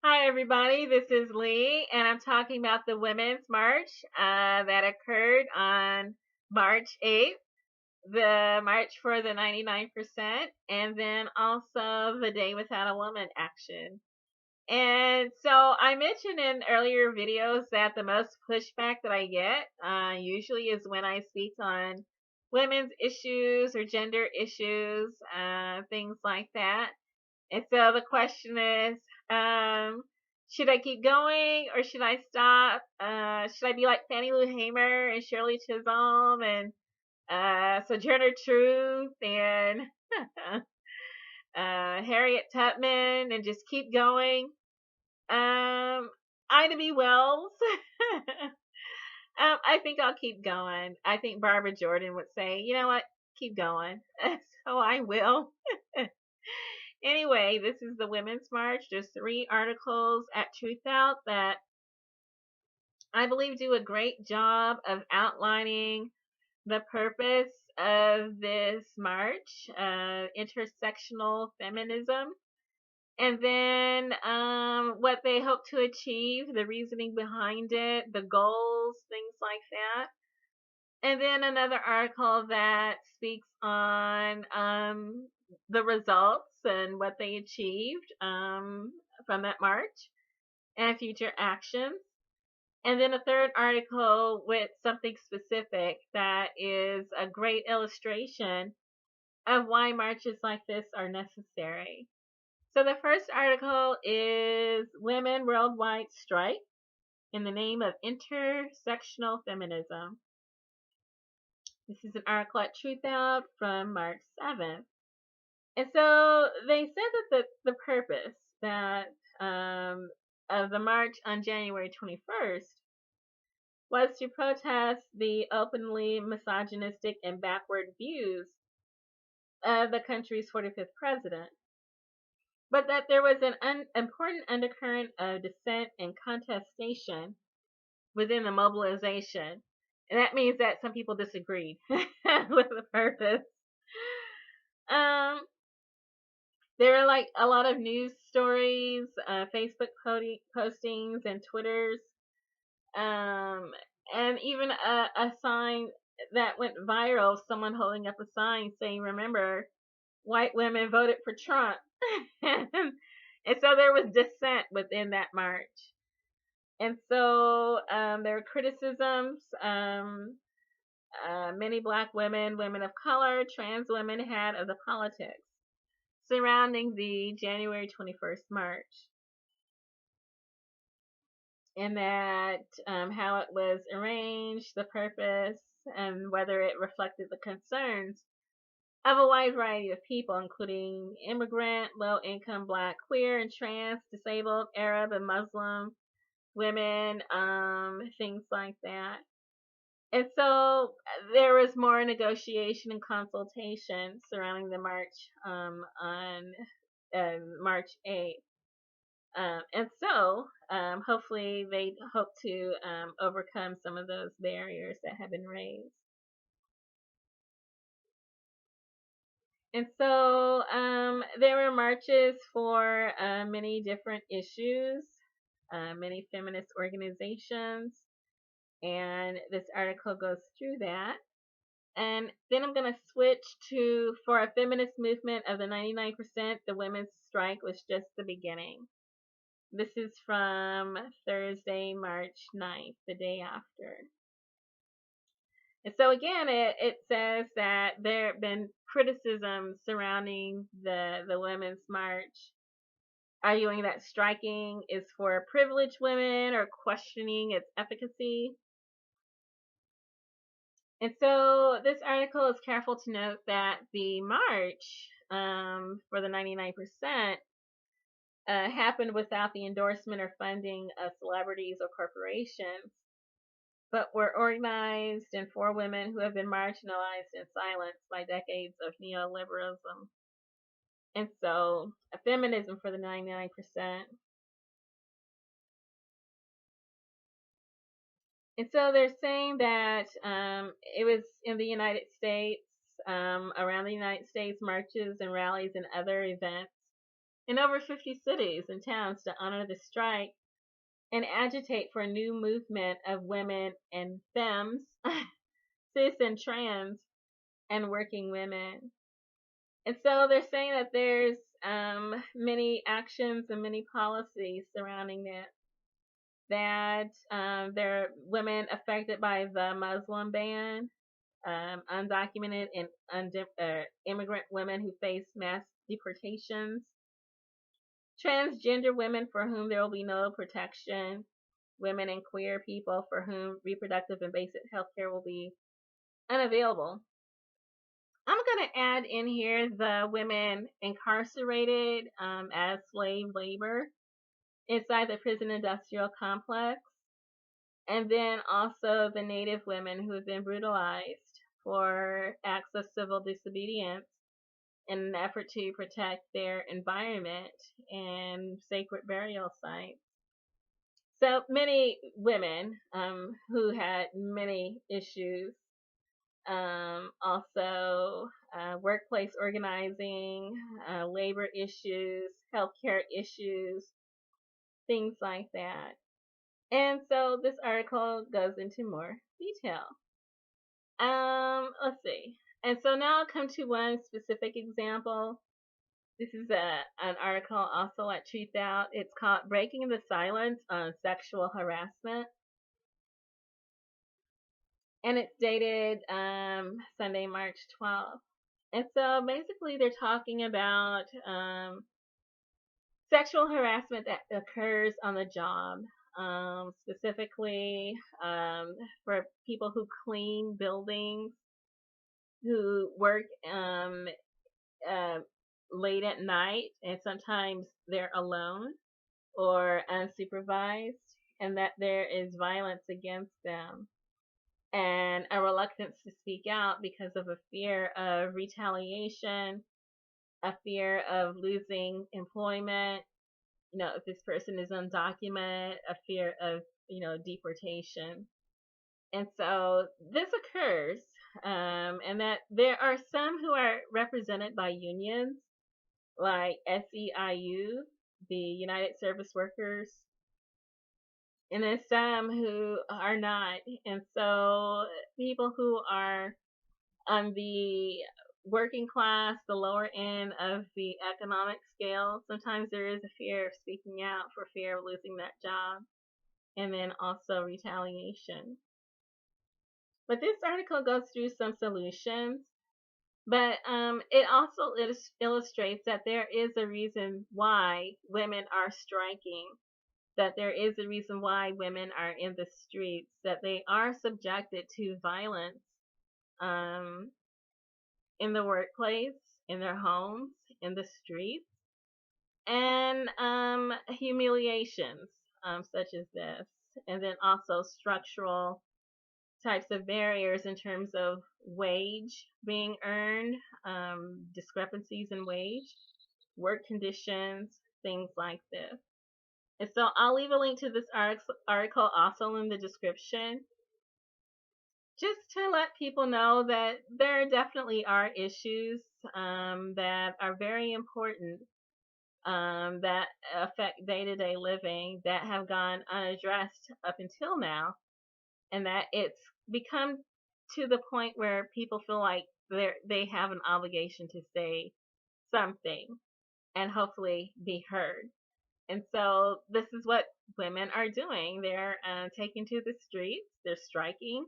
Hi, everybody. This is Lee, and I'm talking about the Women's March that occurred on March 8th, the March for the 99%, and then also the Day Without a Woman action. And so I mentioned in earlier videos that the most pushback that I get usually is when I speak on women's issues or gender issues, things like that. And so the question is, should I keep going or should I stop? Should I be like Fannie Lou Hamer and Shirley Chisholm and Sojourner Truth and Harriet Tubman and just keep going? Ida B. Wells. I think I'll keep going. I think Barbara Jordan would say, you know what, keep going. So I will. Anyway, this is the Women's March. There's 3 articles at Truth Out that I believe do a great job of outlining the purpose of this march, intersectional feminism, and then what they hope to achieve, the reasoning behind it, the goals, things like that. And then another article that speaks on the results and what they achieved from that march and future actions. And then a third article with something specific that is a great illustration of why marches like this are necessary. So the first article is Women Worldwide Strike in the Name of Intersectional Feminism. This is an article at Truth Out from March 7th. And so they said that the purpose that of the march on January 21st was to protest the openly misogynistic and backward views of the country's 45th president, but that there was an important undercurrent of dissent and contestation within the mobilization. And that means that some people disagreed with the purpose. There are like a lot of news stories, Facebook postings, and Twitters, and even a sign that went viral. Someone holding up a sign saying, "Remember, white women voted for Trump." And so there was dissent within that march. And so there were criticisms. Many black women, women of color, trans women had of the politics surrounding the January 21st march, and that how it was arranged, the purpose, and whether it reflected the concerns of a wide variety of people, including immigrant, low-income, black, queer, and trans, disabled, Arab, and Muslim women, things like that. And so there was more negotiation and consultation surrounding the march on March 8th. And so hopefully they hope to overcome some of those barriers that have been raised. And so there were marches for many different issues, many feminist organizations, and this article goes through that. And then I'm going to switch to, for a feminist movement of the 99%, the women's strike was just the beginning. This is from Thursday, March 9th, the day after. And so again, it says that there have been criticisms surrounding the women's march, arguing that striking is for privileged women or questioning its efficacy. And so this article is careful to note that the march for the 99% happened without the endorsement or funding of celebrities or corporations, but were organized and for women who have been marginalized and silenced by decades of neoliberalism. And so, a feminism for the 99%. And so they're saying that it was in the United States, around the United States, marches and rallies and other events in over 50 cities and towns to honor the strike and agitate for a new movement of women and femmes, cis and trans, and working women. And so they're saying that there's many actions and many policies surrounding it. That there are women affected by the Muslim ban, undocumented and immigrant women who face mass deportations, transgender women for whom there will be no protection, women and queer people for whom reproductive and basic health care will be unavailable. I'm going to add in here the women incarcerated as slave labor inside the prison industrial complex, and then also the Native women who have been brutalized for acts of civil disobedience in an effort to protect their environment and sacred burial sites. So many women who had many issues, also workplace organizing, labor issues, healthcare issues, things like that. And so this article goes into more detail. Let's see. And so now I'll come to one specific example. This is an article also at Truth Out. It's called Breaking the Silence on Sexual Harassment. And it's dated Sunday, March 12th. And so basically they're talking about sexual harassment that occurs on the job. Specifically for people who clean buildings, who work late at night, and sometimes they're alone or unsupervised, and that there is violence against them, and a reluctance to speak out because of a fear of retaliation, a fear of losing employment, if this person is undocumented, a fear of, deportation. And so this occurs, and that there are some who are represented by unions, like SEIU, the United Service Workers, and then some who are not. And so people who are on the working class, the lower end of the economic scale, sometimes there is a fear of speaking out for fear of losing that job, and then also retaliation. But this article goes through some solutions, but it also illustrates that there is a reason why women are striking, that there is a reason why women are in the streets, that they are subjected to violence in the workplace, in their homes, in the streets, and humiliations such as this, and then also structural types of barriers in terms of wage being earned, discrepancies in wage, work conditions, things like this. And so I'll leave a link to this article also in the description, just to let people know that there definitely are issues that are very important, that affect day-to-day living, that have gone unaddressed up until now, and that it's become to the point where people feel like they have an obligation to say something and hopefully be heard. And so this is what women are doing. They're taking to the streets. They're striking.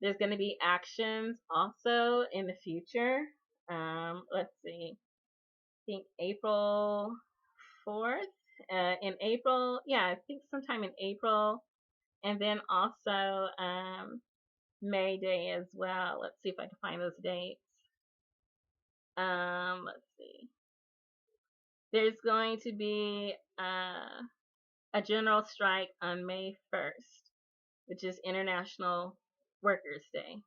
There's going to be actions also in the future. Let's see. I think April 4th. In April, I think sometime in April. And then also May Day as well. Let's see if I can find those dates. Let's see. There's going to be a general strike on May 1st, which is International Workers' Day.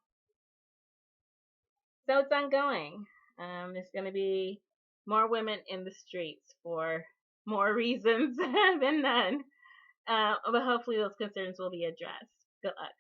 So it's ongoing. There's going to be more women in the streets for more reasons than none. But hopefully those concerns will be addressed. Good luck.